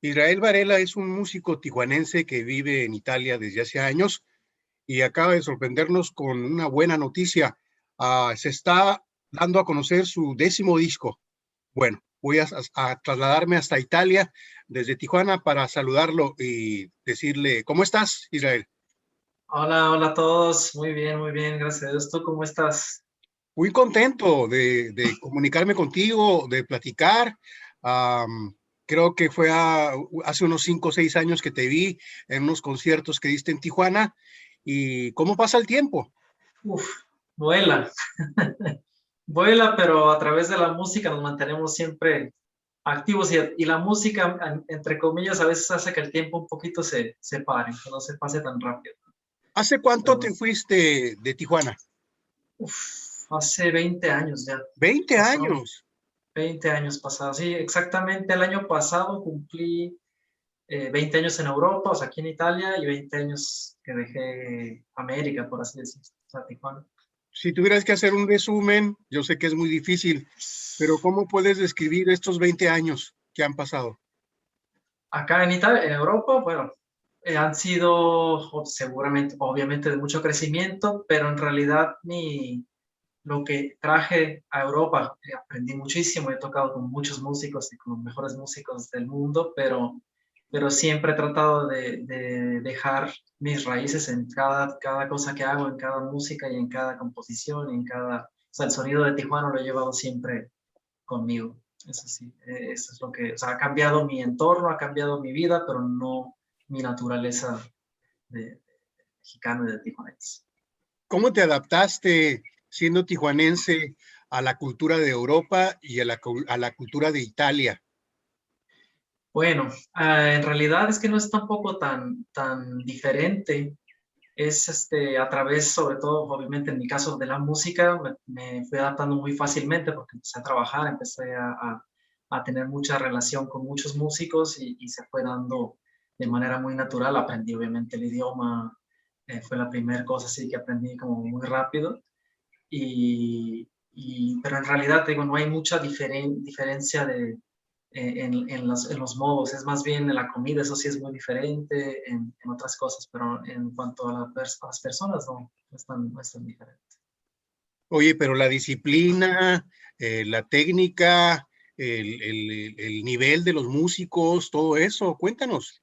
Israel Varela es un músico tijuanense que vive en Italia desde hace años y acaba de sorprendernos con una buena noticia. Se está dando a conocer su 10º disco. Bueno, voy a trasladarme hasta Italia desde Tijuana para saludarlo y decirle, ¿cómo estás, Israel? Hola, hola a todos. Muy bien, gracias a Dios. ¿Tú cómo estás? Muy contento de comunicarme contigo, de platicar. Am, Creo que fue hace unos 5 o 6 años que te vi en unos conciertos que diste en Tijuana. ¿Y cómo pasa el tiempo? Uf, vuela, vuela, pero a través de la música nos mantenemos siempre activos y la música, entre comillas, a veces hace que el tiempo un poquito se pare, que no se pase tan rápido. ¿Hace cuánto Pero, te fuiste de Tijuana? hace 20 años ya, 20 pasaron años. 20 años pasados. Sí, exactamente el año pasado cumplí 20 años en Europa, o sea, aquí en Italia, y 20 años que dejé América, por así decirlo, o sea, Tijuana. Si tuvieras que hacer un resumen, yo sé que es muy difícil, pero ¿cómo puedes describir estos 20 años que han pasado? Acá en Italia, en Europa, bueno, han sido seguramente, obviamente, de mucho crecimiento, pero en realidad lo que traje a Europa, aprendí muchísimo, he tocado con muchos músicos y con los mejores músicos del mundo, pero siempre he tratado de dejar mis raíces en cada cosa que hago, en cada música y en cada composición, o sea, el sonido de Tijuana lo he llevado siempre conmigo. Eso sí, eso es lo que, o sea, ha cambiado mi entorno, ha cambiado mi vida, pero no mi naturaleza de mexicano y de tijuanense. ¿Cómo te adaptaste siendo tijuanense a la cultura de Europa y a la cultura de Italia? Bueno, en realidad es que no es tampoco tan diferente. Es a través, sobre todo, obviamente en mi caso de la música, me fui adaptando muy fácilmente porque empecé a trabajar, empecé a tener mucha relación con muchos músicos y se fue dando de manera muy natural. Aprendí obviamente el idioma, fue la primera cosa así que aprendí como muy rápido. Pero en realidad, digo, no hay mucha diferencia en los modos, es más bien en la comida, eso sí es muy diferente, en otras cosas, pero en cuanto a las personas, no es tan diferente. Oye, pero la disciplina, la técnica, el nivel de los músicos, todo eso, cuéntanos.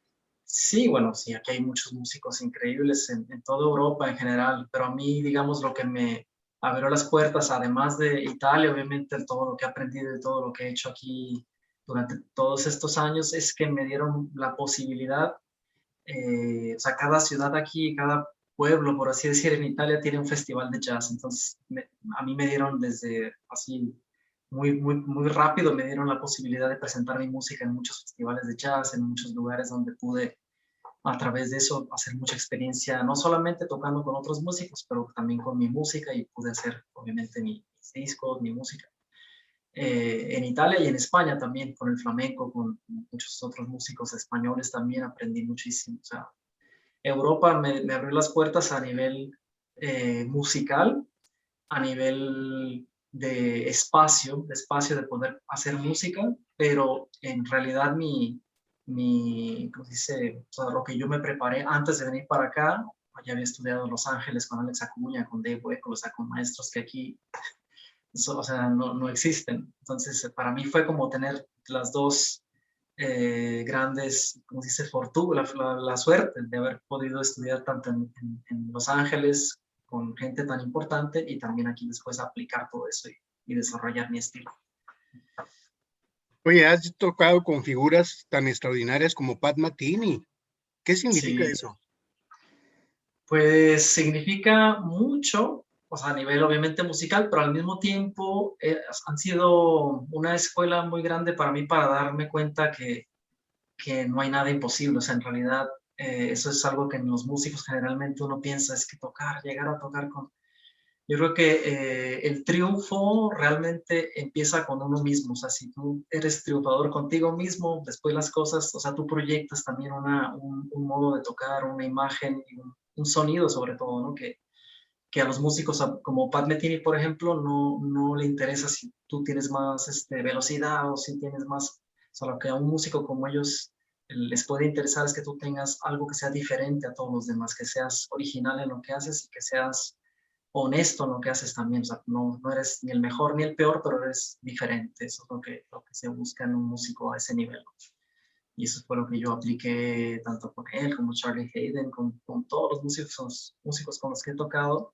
Sí, bueno, sí, aquí hay muchos músicos increíbles en toda Europa en general, pero a mí, digamos, lo que me abrió las puertas, además de Italia, obviamente, todo lo que he aprendido y todo lo que he hecho aquí durante todos estos años, es que me dieron la posibilidad, o sea, cada ciudad aquí, cada pueblo, por así decir, en Italia tiene un festival de jazz. Entonces, a mí me dieron desde así, muy rápido, me dieron la posibilidad de presentar mi música en muchos festivales de jazz, en muchos lugares donde pude a través de eso hacer mucha experiencia, no solamente tocando con otros músicos, pero también con mi música y pude hacer, obviamente, mis discos, mi música. En Italia y en España también, con el flamenco, con muchos otros músicos españoles también aprendí muchísimo. O sea, Europa me abrió las puertas a nivel musical, a nivel de espacio de poder hacer música, pero en realidad ¿cómo se dice? O sea, lo que yo me preparé antes de venir para acá, ya había estudiado en Los Ángeles con Alex Acuña, con Dave Weckl, o sea, con maestros que aquí o sea, no existen. Entonces, para mí fue como tener las dos grandes, como se dice, fortuna, la suerte de haber podido estudiar tanto en Los Ángeles con gente tan importante y también aquí después aplicar todo eso y desarrollar mi estilo. Oye, has tocado con figuras tan extraordinarias como Pat Metheny. ¿Qué significa Sí, eso? pues significa mucho, o sea, a nivel obviamente musical, pero al mismo tiempo han sido una escuela muy grande para mí para darme cuenta que no hay nada imposible, o sea, en realidad eso es algo que en los músicos generalmente uno piensa, es que tocar, llegar a tocar con... Yo creo que el triunfo realmente empieza con uno mismo, o sea, si tú eres triunfador contigo mismo, después las cosas, o sea, tú proyectas también un modo de tocar, una imagen y un sonido sobre todo, ¿no? Que a los músicos como Pat Metheny, por ejemplo, no le interesa si tú tienes más velocidad o si tienes más, o sea, lo que a un músico como ellos les puede interesar es que tú tengas algo que sea diferente a todos los demás, que seas original en lo que haces y que seas honesto en lo que haces también. O sea, no eres ni el mejor ni el peor, pero eres diferente. Eso es lo que se busca en un músico a ese nivel. Y eso fue lo que yo apliqué tanto con él como Charlie Hayden, con todos los músicos con los que he tocado.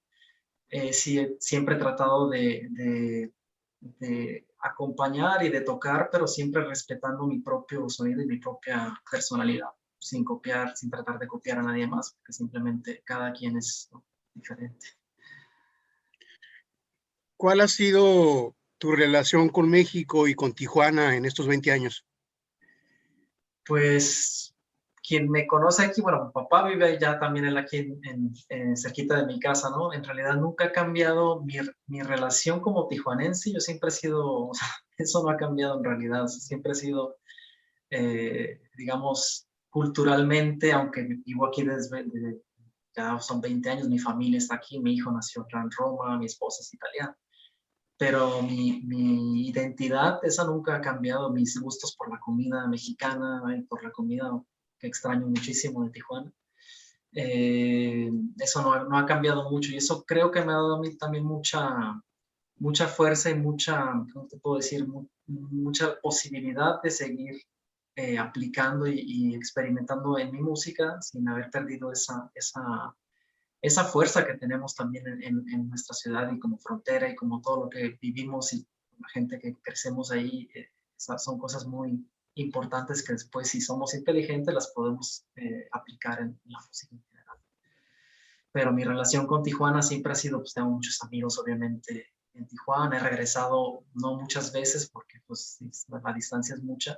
Sí, siempre he tratado de acompañar y de tocar, pero siempre respetando mi propio sonido y mi propia personalidad, sin copiar, sin tratar de copiar a nadie más, porque simplemente cada quien es diferente. ¿Cuál ha sido tu relación con México y con Tijuana en estos 20 años? Pues quien me conoce aquí, bueno, mi papá vive ya también él aquí cerquita de mi casa, ¿no? En realidad nunca ha cambiado mi relación como tijuanense, yo siempre he sido, o sea, eso no ha cambiado en realidad, o sea, siempre he sido, digamos, culturalmente, aunque vivo aquí desde ya son 20 años, mi familia está aquí, mi hijo nació acá en Roma, mi esposa es italiana, pero mi identidad, esa nunca ha cambiado, mis gustos por la comida mexicana, por la comida que extraño muchísimo de Tijuana. Eso no ha cambiado mucho y eso creo que me ha dado a mí también mucha fuerza y ¿cómo te puedo decir? Mucha posibilidad de seguir aplicando y experimentando en mi música sin haber perdido esa fuerza que tenemos también en nuestra ciudad y como frontera y como todo lo que vivimos y la gente que crecemos ahí, esas son cosas muy importantes que después si somos inteligentes las podemos aplicar en la música en general. Pero mi relación con Tijuana siempre ha sido, pues tengo muchos amigos obviamente en Tijuana, he regresado no muchas veces porque pues la distancia es mucha,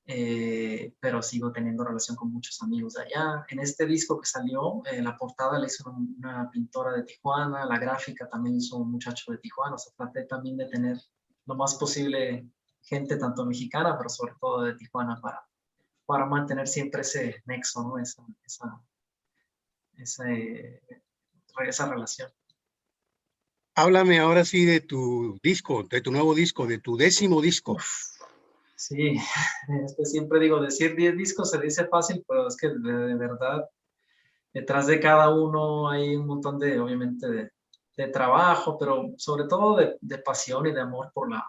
pero sigo teniendo relación con muchos amigos de allá. En este disco que salió, la portada la hizo una pintora de Tijuana, la gráfica también hizo un muchacho de Tijuana, o sea, traté también de tener lo más posible gente tanto mexicana, pero sobre todo de Tijuana para mantener siempre ese nexo, ¿no? Esa relación. Háblame ahora sí de tu disco, de tu nuevo disco, de tu 10º disco. Uf, sí, siempre digo, decir 10 discos se dice fácil, pero es que de verdad detrás de cada uno hay un montón obviamente, de trabajo, pero sobre todo de pasión y de amor por la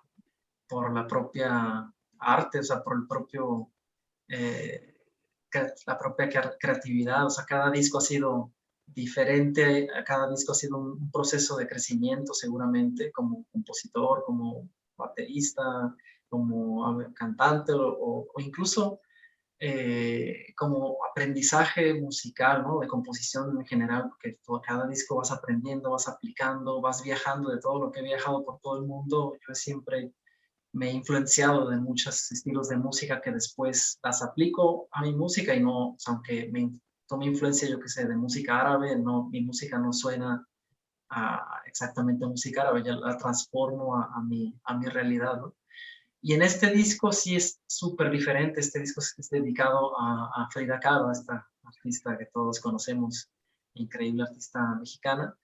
propia arte, o sea, por el propio, eh, la propia creatividad. O sea, cada disco ha sido diferente, cada disco ha sido un proceso de crecimiento seguramente, como compositor, como baterista, como cantante o incluso como aprendizaje musical, ¿no? De composición en general, porque cada disco vas aprendiendo, vas aplicando, vas viajando de todo lo que he viajado por todo el mundo. Yo siempre me he influenciado de muchos estilos de música que después las aplico a mi música y no, o sea, aunque tome influencia, yo qué sé, de música árabe, no, mi música no suena exactamente a música árabe, ya la transformo a mi realidad, ¿no? Y en este disco sí es súper diferente. Este disco es dedicado a Frida Kahlo, esta artista que todos conocemos, increíble artista mexicana.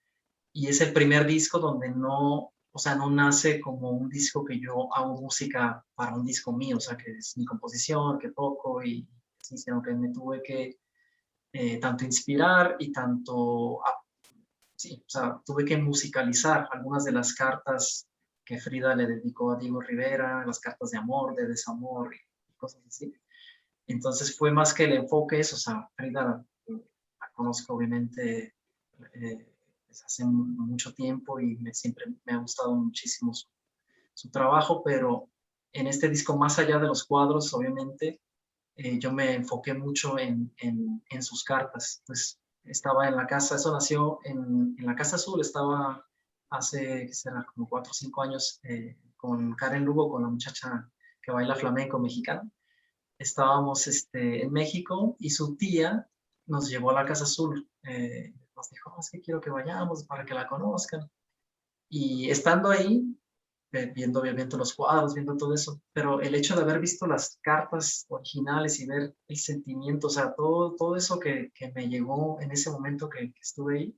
Y es el primer disco donde no, o sea, no nace como un disco que yo hago música para un disco mío, o sea, que es mi composición, que toco y sí, sino que me tuve que tanto inspirar y tanto, sí, o sea, tuve que musicalizar algunas de las cartas que Frida le dedicó a Diego Rivera, las cartas de amor, de desamor y cosas así. Entonces fue más que el enfoque eso, o sea, Frida la conozco obviamente desde hace mucho tiempo y siempre me ha gustado muchísimo su trabajo, pero en este disco, más allá de los cuadros, obviamente, yo me enfoqué mucho en sus cartas. Pues estaba en la casa, eso nació en la Casa Azul, estaba hace, ¿qué será? Como 4 o 5 años con Karen Lugo, con la muchacha que baila flamenco mexicana. Estábamos en México y su tía nos llevó a la Casa Azul. Nos dijo, es que quiero que vayamos para que la conozcan. Y estando ahí, viendo obviamente los cuadros, viendo todo eso, pero el hecho de haber visto las cartas originales y ver el sentimiento, o sea, todo eso que me llegó en ese momento que estuve ahí,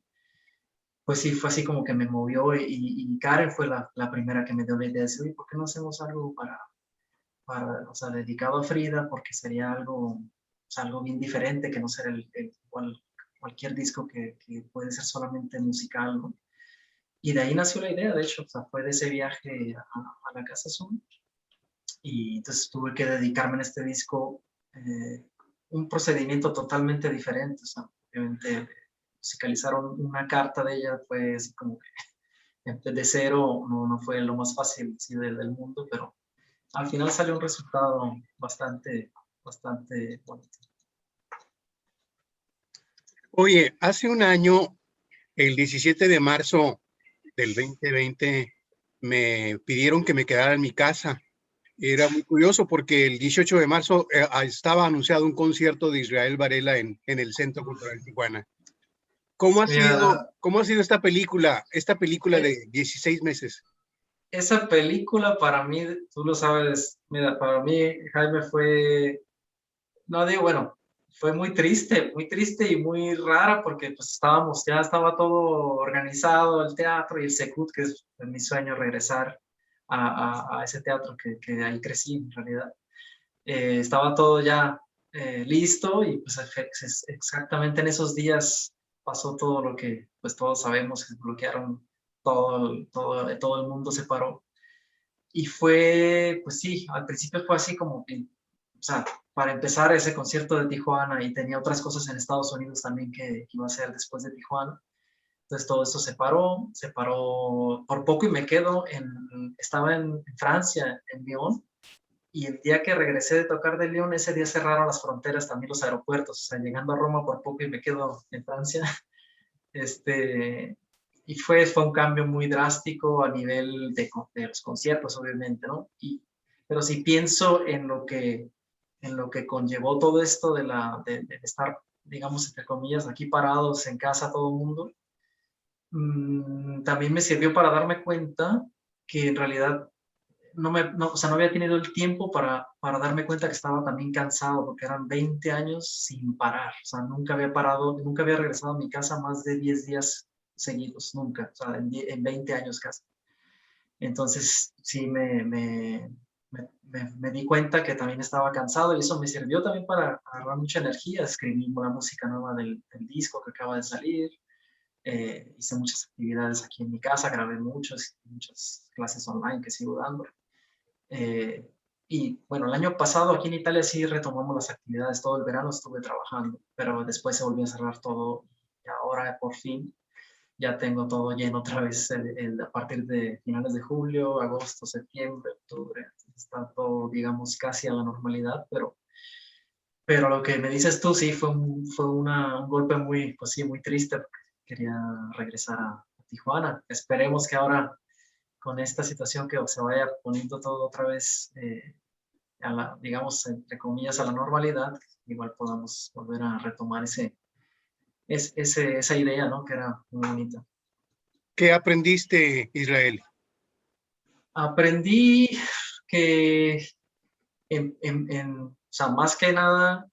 pues sí, fue así como que me movió y Karen fue la primera que me dio la idea de decir, oye, ¿por qué no hacemos algo o sea, dedicado a Frida? Porque sería algo sea, algo bien diferente que no ser cualquier disco que puede ser solamente musical, ¿no? Y de ahí nació la idea, de hecho, o sea, fue de ese viaje a la Casa Zoom. Y entonces tuve que dedicarme en este disco un procedimiento totalmente diferente. O sea, obviamente musicalizar una carta de ella fue así como que de cero, no fue lo más fácil sí, del mundo, pero al final salió un resultado bastante bonito. Oye, hace un año, el 17 de marzo del 2020, me pidieron que me quedara en mi casa. Era muy curioso porque el 18 de marzo estaba anunciado un concierto de Israel Varela en el Centro Cultural Tijuana. Mira, cómo ha sido esta película eh, de 16 meses? esa película para mí, tú lo sabes, mira, para mí Jaime fue, no digo, bueno, fue muy triste y muy rara porque pues ya estaba todo organizado, el teatro y el Secut, que es mi sueño regresar a ese teatro que ahí crecí en realidad. Estaba todo ya listo y pues exactamente en esos días pasó todo lo que pues todos sabemos, que se bloquearon, todo el mundo se paró. Y fue, pues sí, al principio fue así como que, o sea, para empezar ese concierto de Tijuana y tenía otras cosas en Estados Unidos también que iba a hacer después de Tijuana. Entonces todo esto se paró por poco y me quedo estaba en Francia, en Lyon, y el día que regresé de tocar de Lyon, ese día cerraron las fronteras, también los aeropuertos, o sea, llegando a Roma por poco y me quedo en Francia. Este, y fue un cambio muy drástico a nivel de los conciertos, obviamente, ¿no? Pero si pienso en lo que conllevó todo esto de estar, digamos, entre comillas, aquí parados en casa todo el mundo, también me sirvió para darme cuenta que en realidad o sea, no había tenido el tiempo para darme cuenta que estaba también cansado, porque eran 20 años sin parar. O sea, nunca había parado, nunca había regresado a mi casa más de 10 días seguidos, nunca. O sea, en 20 años casi. Entonces, sí, me di cuenta que también estaba cansado y eso me sirvió también para agarrar mucha energía. Escribí una música nueva del disco que acaba de salir. Hice muchas actividades aquí en mi casa, grabé muchas clases online que sigo dando. Y bueno, el año pasado aquí en Italia sí retomamos las actividades, todo el verano estuve trabajando, pero después se volvió a cerrar todo y ahora por fin ya tengo todo lleno otra vez a partir de finales de julio, agosto, septiembre, octubre, está todo, digamos, casi a la normalidad, pero lo que me dices tú sí un golpe muy, pues sí, muy triste porque quería regresar a Tijuana. Esperemos que ahora con esta situación que se vaya poniendo todo otra vez digamos, entre comillas, a la normalidad, igual podamos volver a retomar esa idea, ¿no? Que era muy bonita. ¿Qué aprendiste, Israel? Aprendí que, o sea, más que nada,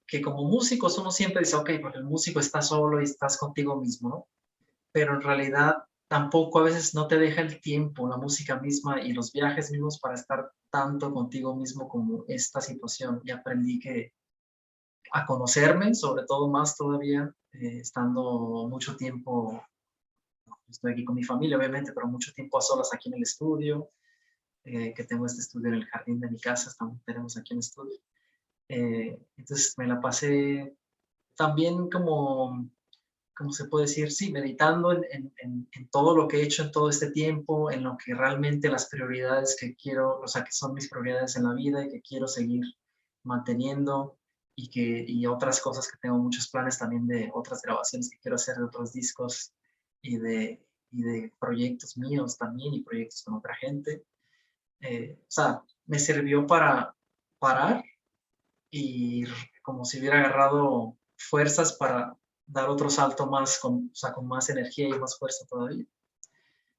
que como músicos uno siempre dice, ok, porque el músico está solo y estás contigo mismo, ¿no? Pero en realidad tampoco a veces no te deja el tiempo, la música misma y los viajes mismos para estar tanto contigo mismo como esta situación. Y aprendí a conocerme, sobre todo más todavía, estando mucho tiempo, estoy aquí con mi familia obviamente, pero mucho tiempo a solas aquí en el estudio, que tengo este estudio en el jardín de mi casa, tenemos aquí un estudio. Entonces me la pasé también como se puede decir, sí, meditando en todo lo que he hecho en todo este tiempo, en lo que realmente las prioridades que quiero, o sea, que son mis prioridades en la vida y que quiero seguir manteniendo y otras cosas que tengo muchos planes también de otras grabaciones que quiero hacer de otros discos y de proyectos míos también y proyectos con otra gente. O sea, me sirvió para parar y como si hubiera agarrado fuerzas para dar otro salto más, o sea, con más energía y más fuerza todavía.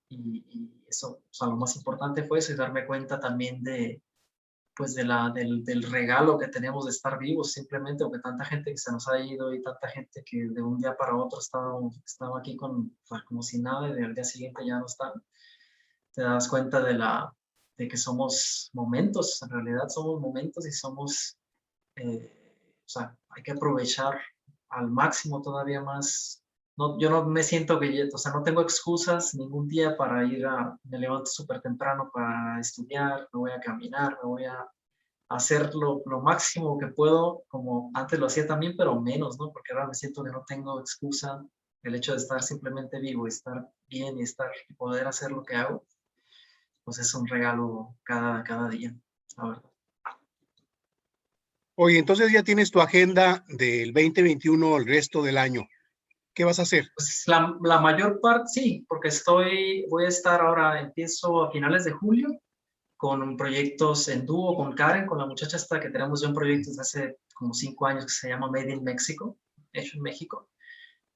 Y eso, o sea, lo más importante fue eso y darme cuenta también pues del regalo que tenemos de estar vivos simplemente, porque tanta gente que se nos ha ido y tanta gente que de un día para otro estaba aquí como si nada y al día siguiente ya no están. Te das cuenta de que somos momentos, en realidad somos momentos y somos o sea, hay que aprovechar al máximo todavía más. No, yo no me siento que, o sea, no tengo excusas ningún día para me levanto súper temprano para estudiar, me voy a caminar, me voy a hacer lo máximo que puedo, como antes lo hacía también, pero menos, ¿no? Porque ahora me siento que no tengo excusa. El hecho de estar simplemente vivo, estar bien y poder hacer lo que hago, pues es un regalo cada día, la verdad. Oye, entonces ya tienes tu agenda del 2021 el resto del año. ¿Qué vas a hacer? Pues la mayor parte, sí, porque voy a estar ahora, empiezo a finales de julio con proyectos en dúo con Karen, con la muchacha esta que tenemos ya un proyecto desde hace como 5 años que se llama Made in Mexico, hecho en México.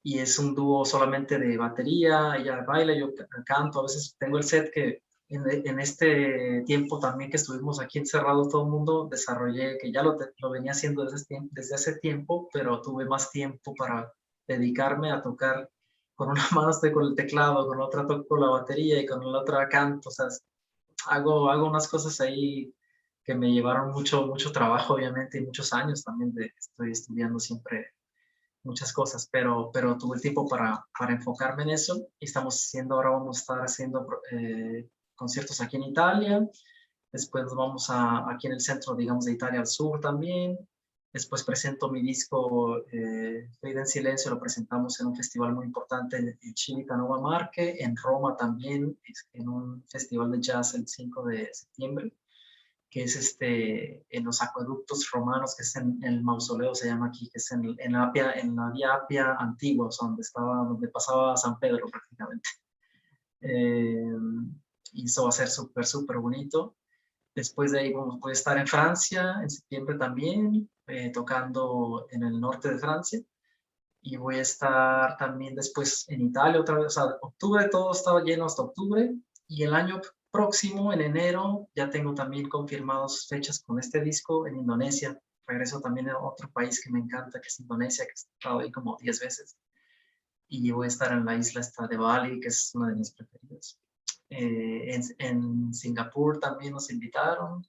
Y es un dúo solamente de batería, ella baila, yo canto, a veces tengo el set que en este tiempo también que estuvimos aquí encerrados todo el mundo, desarrollé, que ya lo venía haciendo desde hace tiempo, pero tuve más tiempo para dedicarme a tocar. Con una mano estoy con el teclado, con la otra toco la batería y con la otra canto, o sea, hago unas cosas ahí que me llevaron mucho trabajo, obviamente, y muchos años también estoy estudiando siempre muchas cosas, pero tuve el tiempo para enfocarme en eso y ahora vamos a estar haciendo conciertos aquí en Italia, después vamos aquí en el centro, digamos, de Italia al sur también, después presento mi disco Frida en Silencio, lo presentamos en un festival muy importante en Civitanova Marche, en Roma también, en un festival de jazz el 5 de septiembre, que es en los acueductos romanos, que es en el mausoleo, se llama aquí, que es en la vía Apia antigua, o sea, donde pasaba San Pedro prácticamente. Eh, y eso va a ser súper bonito. Después de ahí voy a estar en Francia, en septiembre también, tocando en el norte de Francia. Y voy a estar también después en Italia otra vez, o sea, octubre todo estaba lleno hasta octubre, y el año próximo, en enero, ya tengo también confirmadas fechas con este disco en Indonesia. Regreso también a otro país que me encanta, que es Indonesia, que he estado ahí como 10 veces. Y voy a estar en la isla esta de Bali, que es una de mis preferidas. En Singapur también nos invitaron.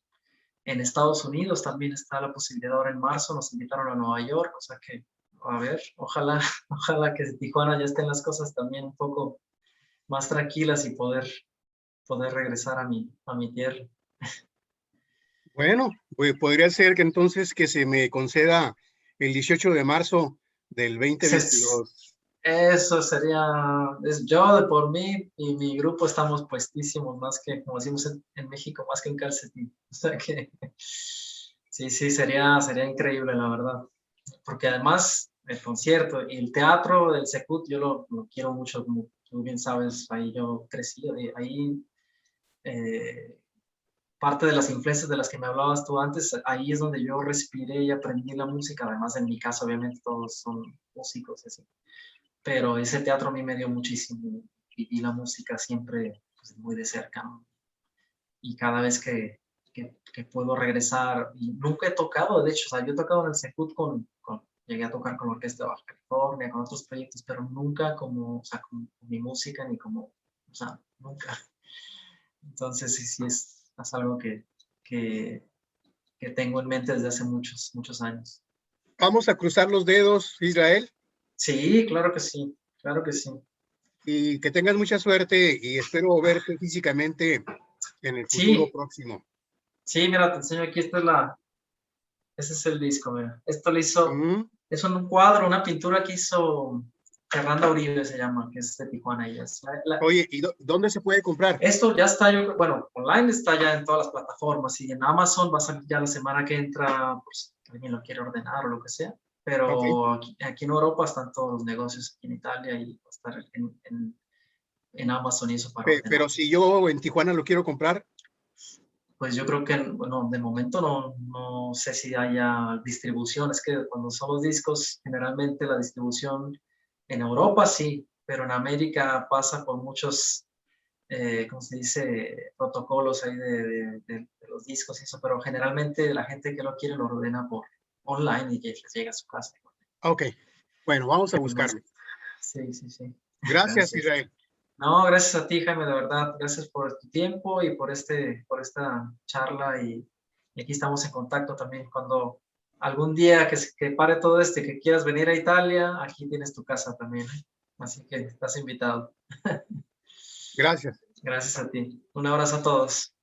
En Estados Unidos también está la posibilidad, ahora en marzo nos invitaron a Nueva York, o sea que, a ver, ojalá, ojalá que en Tijuana ya estén las cosas también un poco más tranquilas y poder regresar a mi tierra. Bueno, pues podría ser que entonces que se me conceda el 18 de marzo del 2022. Eso sería, yo de por mí y mi grupo estamos puestísimos, más que, como decimos en México, más que en calcetín. O sea que sí, sería increíble, la verdad. Porque además el concierto y el teatro del Secut yo lo quiero mucho, como tú bien sabes, ahí yo crecí, ahí eh, parte de las influencias de las que me hablabas tú antes, ahí es donde yo respiré y aprendí la música, además en mi caso obviamente todos son músicos, así. Pero ese teatro a mí me dio muchísimo y la música siempre pues, muy de cerca, ¿no? Y cada vez que puedo regresar, y nunca he tocado, de hecho, o sea, yo he tocado en el Secut llegué a tocar con la Orquesta de Baja California, con otros proyectos, pero nunca como, o sea, con mi música, ni como, o sea, nunca. Entonces, sí es algo que, que tengo en mente desde hace muchos años. Vamos a cruzar los dedos, Israel, Sí, claro que sí, claro que sí. y que tengas mucha suerte y espero verte físicamente en el futuro Sí, próximo. sí, mira, te enseño aquí, ese es el disco, mira. Esto lo hizo, es un cuadro, una pintura que hizo Fernanda Uribe, se llama, que es de Tijuana. Oye, ¿y dónde se puede comprar? Esto ya está, bueno, online está ya en todas las plataformas y en Amazon va a salir ya la semana que entra, pues si alguien lo quiere ordenar o lo que sea. Ok, Pero aquí en Europa están todos los negocios, aquí en Italia, y va a estar en Amazon y eso para ordenar. pero si yo en Tijuana lo quiero comprar, Pues yo creo que, bueno, de momento no sé si haya distribución. Es que cuando son los discos, generalmente la distribución en Europa sí, pero en América pasa por muchos, ¿cómo se dice?, protocolos ahí de los discos y eso, pero generalmente la gente que lo quiere lo ordena por online y que les llega a su casa. ok, bueno, vamos a Pero no, buscarlo. sí. Gracias, Gracias. Israel. No, gracias a ti, Jaime, de verdad. Gracias por tu tiempo y por esta charla y aquí estamos en contacto también cuando algún día que pare todo esto y que quieras venir a Italia, aquí tienes tu casa también, ¿eh? Así que estás invitado. Gracias. Gracias a ti. Un abrazo a todos.